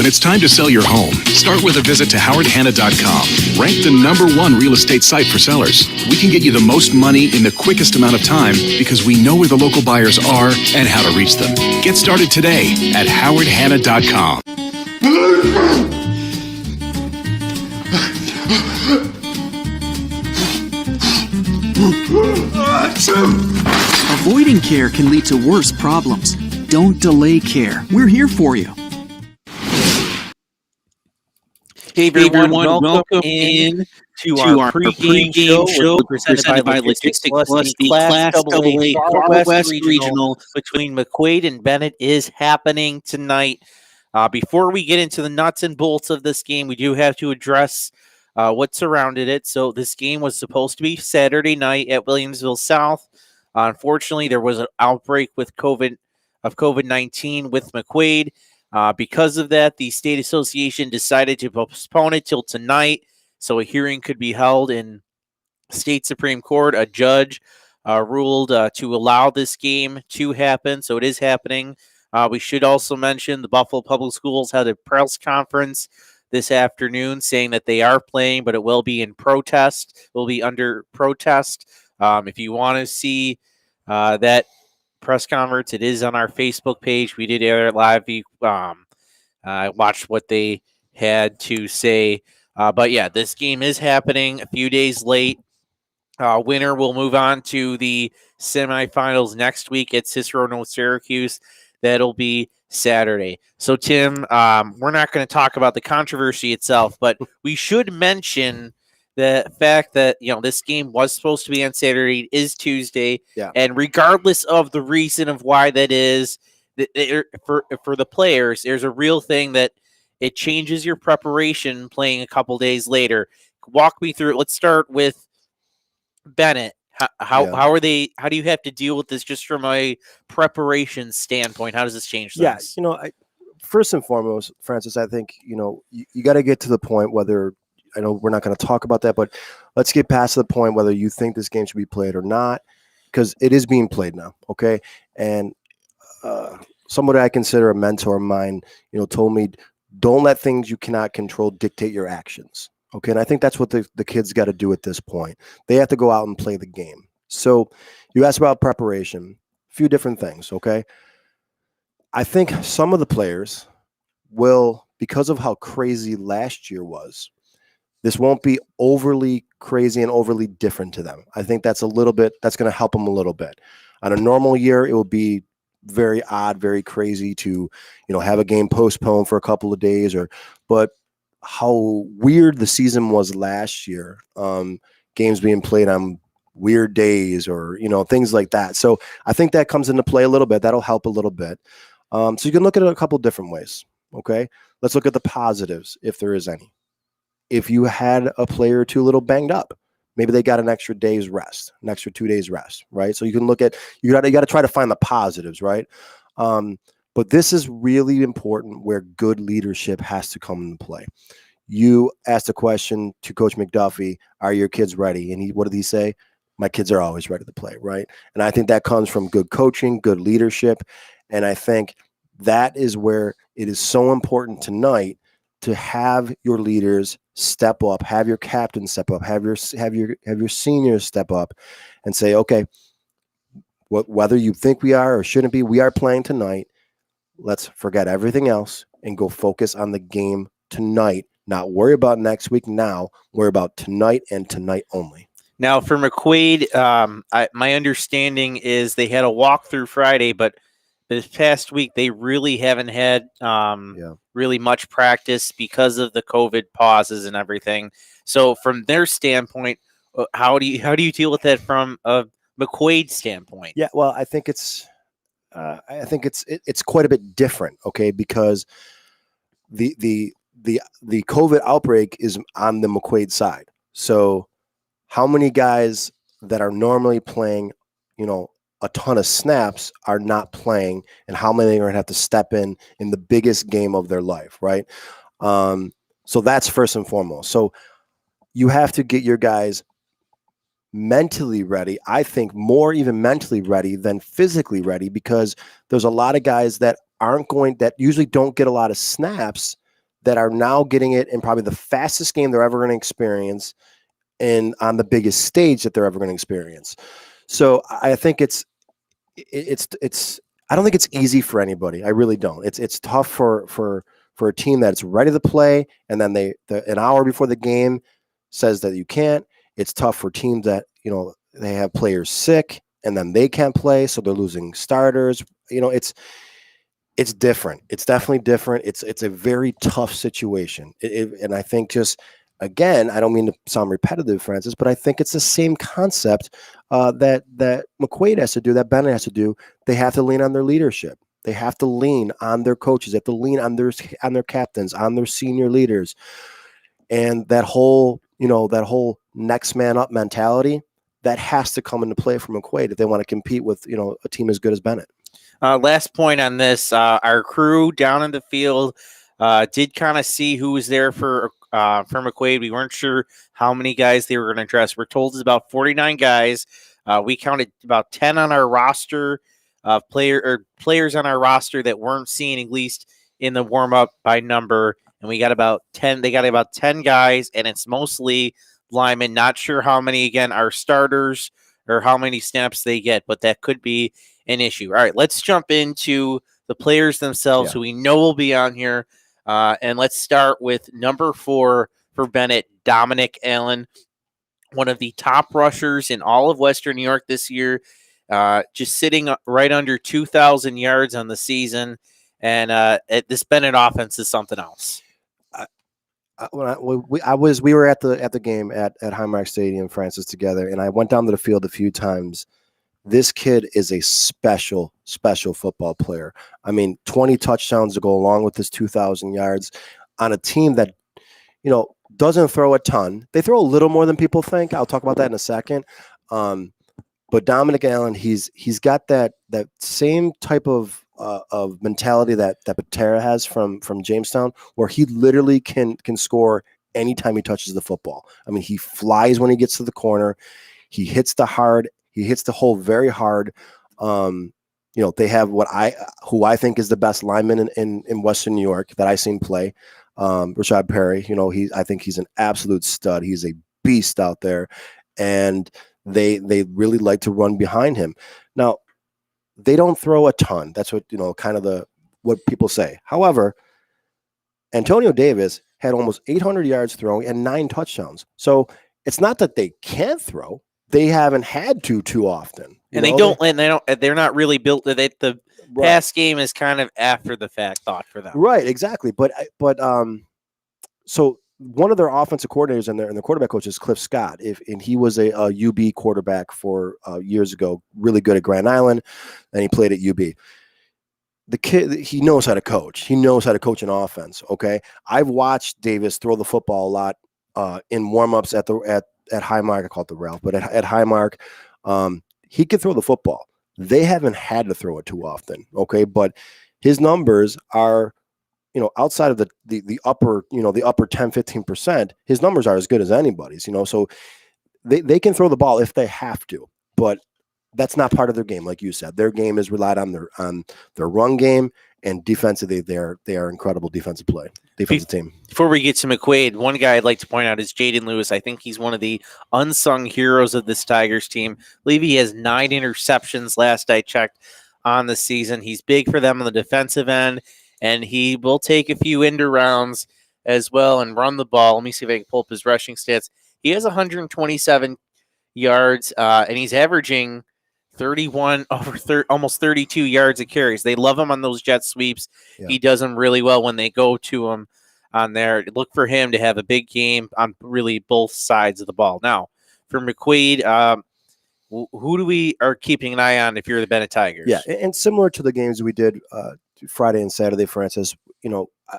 When it's time to sell your home, start with a visit to howardhanna.com. Ranked the #1 real estate site for sellers. We can get you the most money in the quickest amount of time because we know where the local buyers are and how to reach them. Get started today at howardhanna.com. Avoiding care can lead to worse problems. Don't delay care. We're here for you. Hey everyone, welcome in to our pregame show presented by Logistics Plus, the Class AA Far West Regional between McQuaid and Bennett is happening tonight. Before we get into the nuts and bolts of this game, we do have to address what surrounded it. So this game was supposed to be Saturday night at Williamsville South. Unfortunately, there was an outbreak with COVID-19 with McQuaid. Because of that, the state association decided to postpone it till tonight, so a hearing could be held in state Supreme Court. A judge ruled to allow this game to happen, so it is happening. We should also mention the Buffalo Public Schools had a press conference this afternoon saying that they are playing, but it will be in protest. It will be under protest. If you want to see that press conference, it is on our Facebook page. We did air it live. I watched what they had to say. But yeah, this game is happening a few days late. Winner will move on to the semifinals next week at Cicero, North Syracuse. That'll be Saturday. So, Tim, we're not going to talk about the controversy itself, but we should mention the fact that, this game was supposed to be on Saturday, is Tuesday. Yeah. And regardless of the reason of why that is, for the players, there's a real thing that it changes your preparation playing a couple days later. Walk me through it. Let's start with Bennett. How do you have to deal with this just from a preparation standpoint? How does this change things? Yeah, first and foremost, Francis, I think, you got to get to the point whether, I know we're not going to talk about that, but let's get past the point whether you think this game should be played or not, because it is being played now, okay? And somebody I consider a mentor of mine, told me, don't let things you cannot control dictate your actions, okay? And I think that's what the kids got to do at this point. They have to go out and play the game. So you asked about preparation, a few different things, okay? I think some of the players will, because of how crazy last year was, this won't be overly crazy and overly different to them. I think that's going to help them a little bit. On a normal year, it will be very odd, very crazy to, have a game postponed for a couple of days, but how weird the season was last year, games being played on weird days or, things like that. So I think that comes into play a little bit. That'll help a little bit. So you can look at it a couple different ways. Okay. Let's look at the positives, if there is any. If you had a player or two a little banged up, maybe they got an extra day's rest, an extra 2 days rest, right? So you can look at, you got to try to find the positives, right? But this is really important where good leadership has to come into play. You asked a question to Coach McDuffie, are your kids ready? And what did he say? My kids are always ready to play, right? And I think that comes from good coaching, good leadership. And I think that is where it is so important tonight to have your leaders step up, have your captain step up, have your seniors step up and say, okay, whether you think we are or shouldn't be, we are playing tonight. Let's forget everything else and go focus on the game tonight. Not worry about next week now. Worry about tonight and tonight only. Now, for McQuaid, my understanding is they had a walkthrough Friday, but this past week they really haven't had really much practice because of the COVID pauses and everything. So, from their standpoint, how do you deal with that from a McQuaid standpoint? Yeah, well, I think it's quite a bit different, okay, because the COVID outbreak is on the McQuaid side. So how many guys that are normally playing, a ton of snaps are not playing, and how many are going to have to step in the biggest game of their life, right? So that's first and foremost. So you have to get your guys mentally ready. I think more even mentally ready than physically ready, because there's a lot of guys that that usually don't get a lot of snaps that are now getting it in probably the fastest game they're ever going to experience and on the biggest stage that they're ever going to experience. So I think it's I don't think it's easy for anybody. I really don't. It's tough for a team that's ready to play, and then an hour before the game says that you can't. It's tough for teams that, they have players sick and then they can't play, so they're losing starters. It's different. It's definitely different. It's a very tough situation. And I think just, again, I don't mean to sound repetitive, Francis, but I think it's the same concept that McQuaid has to do, that Bennett has to do. They have to lean on their leadership. They have to lean on their coaches. They have to lean on their captains, on their senior leaders, and that whole next man up mentality that has to come into play for McQuaid if they want to compete with a team as good as Bennett. Last point on this, our crew down in the field did kind of see who was there for McQuaid. We weren't sure how many guys they were going to dress. We're told it's about 49 guys. We counted about 10 on our roster of players on our roster that weren't seen at least in the warm up by number, and we got about 10. They got about 10 guys, and it's mostly linemen. Not sure how many again are starters or how many snaps they get, but that could be an issue. All right, let's jump into the players themselves who we know will be on here. And let's start with number 4 for Bennett, Dominic Allen, one of the top rushers in all of Western New York this year, just sitting right under 2,000 yards on the season. And this Bennett offense is something else. We were at the game at Highmark Stadium, Francis, together, and I went down to the field a few times. This kid is a special football player. I mean, 20 touchdowns to go along with his 2,000 yards on a team that, doesn't throw a ton. They throw a little more than people think. I'll talk about that in a second. But Dominic Allen, he's got that same type of mentality that Patera has from Jamestown, where he literally can score anytime he touches the football. I mean, he flies when he gets to the corner. He hits the hole very hard. They have who I think is the best lineman in Western New York that I've seen play. Rashad Perry, I think he's an absolute stud. He's a beast out there, and they really like to run behind him. Now, they don't throw a ton. That's what, kind of what people say. However, Antonio Davis had almost 800 yards throwing and 9 touchdowns. So it's not that they can't throw. They haven't had to too often. They're not really built. The pass game is kind of after the fact thought for them. Right, exactly. But so one of their offensive coordinators and their quarterback coach is Cliff Scott. And he was a UB quarterback for years ago, really good at Grand Island, and he played at UB. The kid, he knows how to coach. He knows how to coach an offense. Okay, I've watched Davis throw the football a lot in warmups at Highmark. I call it the Ralph, but at Highmark, he can throw the football. They haven't had to throw it too often. Okay, but his numbers are, outside of the upper, the upper 10-15%, his numbers are as good as anybody's, so they can throw the ball if they have to, but that's not part of their game. Like you said, their game is relied on their run game, and defensively they are incredible defensive team. Before we get to McQuaid, one guy I'd like to point out is Jaden Lewis. I think he's one of the unsung heroes of this Tigers team. I believe he has 9 interceptions last I checked on the season. He's big for them on the defensive end, and he will take a few end rounds as well and run the ball. Let me see if I can pull up his rushing stats. He has 127 yards, and he's averaging 31 almost 32 yards a carries. They love him on those jet sweeps. Yeah. He does them really well when they go to him on there. Look for him to have a big game on really both sides of the ball. Now, for McQuaid, who do we are keeping an eye on if you're the Bennett Tigers? Yeah, and similar to the games we did Friday and Saturday, Francis,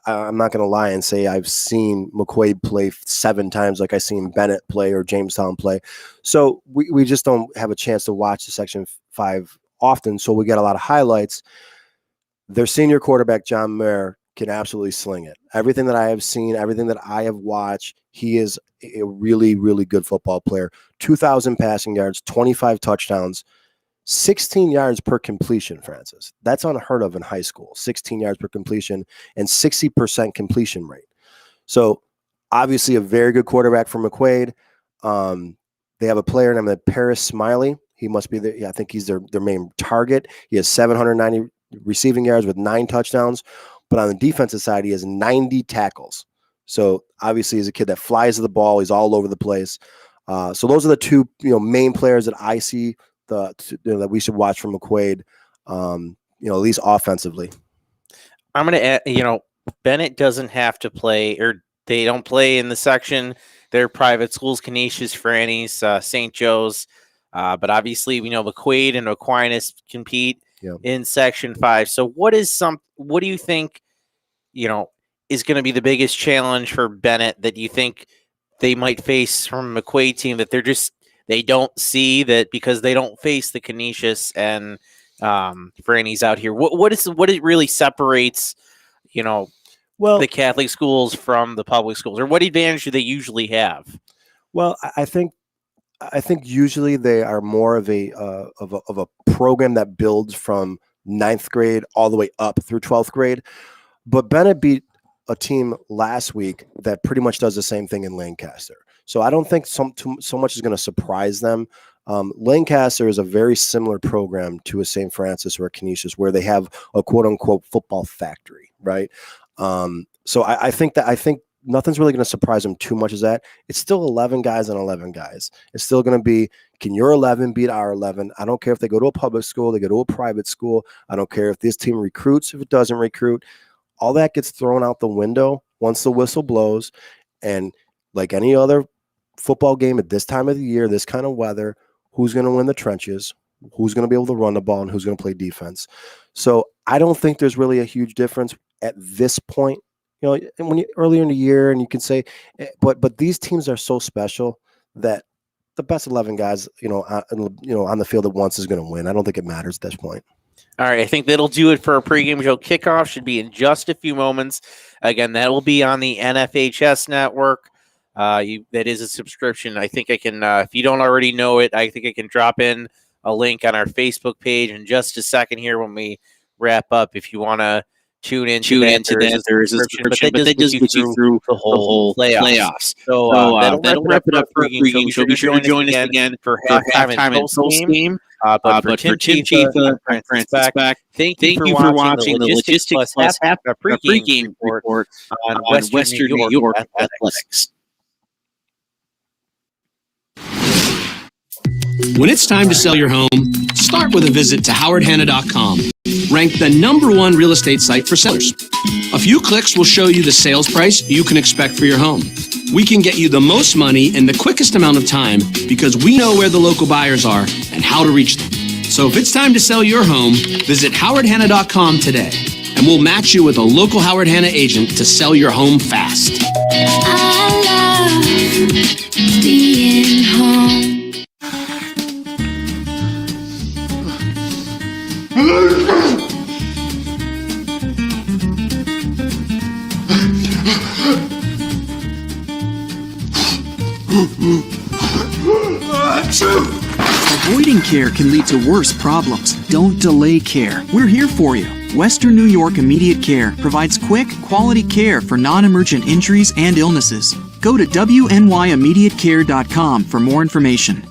I'm not going to lie and say I've seen McQuaid play 7 times like I've seen Bennett play or Jamestown play. So we just don't have a chance to watch the Section 5 often, so we get a lot of highlights. Their senior quarterback, John Mayer, can absolutely sling it. Everything that I have seen, everything that I have watched, he is a really, really good football player. 2,000 passing yards, 25 touchdowns, 16 yards per completion, Francis. That's unheard of in high school. 16 yards per completion and 60% completion rate. So obviously a very good quarterback for McQuaid. They have a player named Paris Smiley. He must be I think he's their main target. He has 790 receiving yards with 9 touchdowns. But on the defensive side, he has 90 tackles. So obviously he's a kid that flies the ball. He's all over the place. So those are the two main players that I see that we should watch from McQuaid, at least offensively. I'm going to add, Bennett doesn't have to play, or they don't play in the section. They're private schools, Canisius, Franny's, St. Joe's. But obviously, we know McQuaid and Aquinas compete in Section 5. So what do you think, is going to be the biggest challenge for Bennett that you think they might face from McQuaid team that they don't see, that because they don't face the Canisius and Franny's out here? What it really separates, the Catholic schools from the public schools, or what advantage do they usually have? Well, I think usually they are more of a program that builds from 9th grade all the way up through 12th grade. But Bennett beat a team last week that pretty much does the same thing in Lancaster. So I don't think so much is going to surprise them. Lancaster is a very similar program to a St. Francis or a Canisius, where they have a quote unquote football factory, right? So I think nothing's really going to surprise them too much. Is that it's still 11 guys and 11 guys. It's still going to be, can your 11 beat our 11? I don't care if they go to a public school, they go to a private school. I don't care if this team recruits, if it doesn't recruit. All that gets thrown out the window once the whistle blows. And like any other football game at this time of the year, this kind of weather, who's going to win the trenches, who's going to be able to run the ball, and who's going to play defense. So I don't think there's really a huge difference at this point. When you earlier in the year, and you can say, but these teams are so special that the best 11 guys, on the field at once is going to win. I don't think it matters at this point. All right, I think that'll do it for our pregame show. Kickoff should be in just a few moments. Again, that will be on the NFHS network. That is a subscription. I think I can, if you don't already know it, I think I can drop in a link on our Facebook page in just a second here when we wrap up. If you want to tune into that, there is a subscription, but that just gets you through the whole playoffs. So that'll wrap it up for pregame show. Be sure to join us again for halftime and post-game. But for Tim Chifa and Francis back, thank you for watching the Logistics Plus pregame report on Western New York Athletics. When it's time to sell your home, start with a visit to howardhanna.com, ranked the #1 real estate site for sellers. A few clicks will show you the sales price you can expect for your home. We can get you the most money in the quickest amount of time because we know where the local buyers are and how to reach them. So if it's time to sell your home, visit howardhanna.com today, and we'll match you with a local Howard Hanna agent to sell your home fast. I love being home. Avoiding care can lead to worse problems. Don't delay care. We're here for you. Western New York Immediate Care provides quick, quality care for non-emergent injuries and illnesses. Go to WNYimmediatecare.com for more information.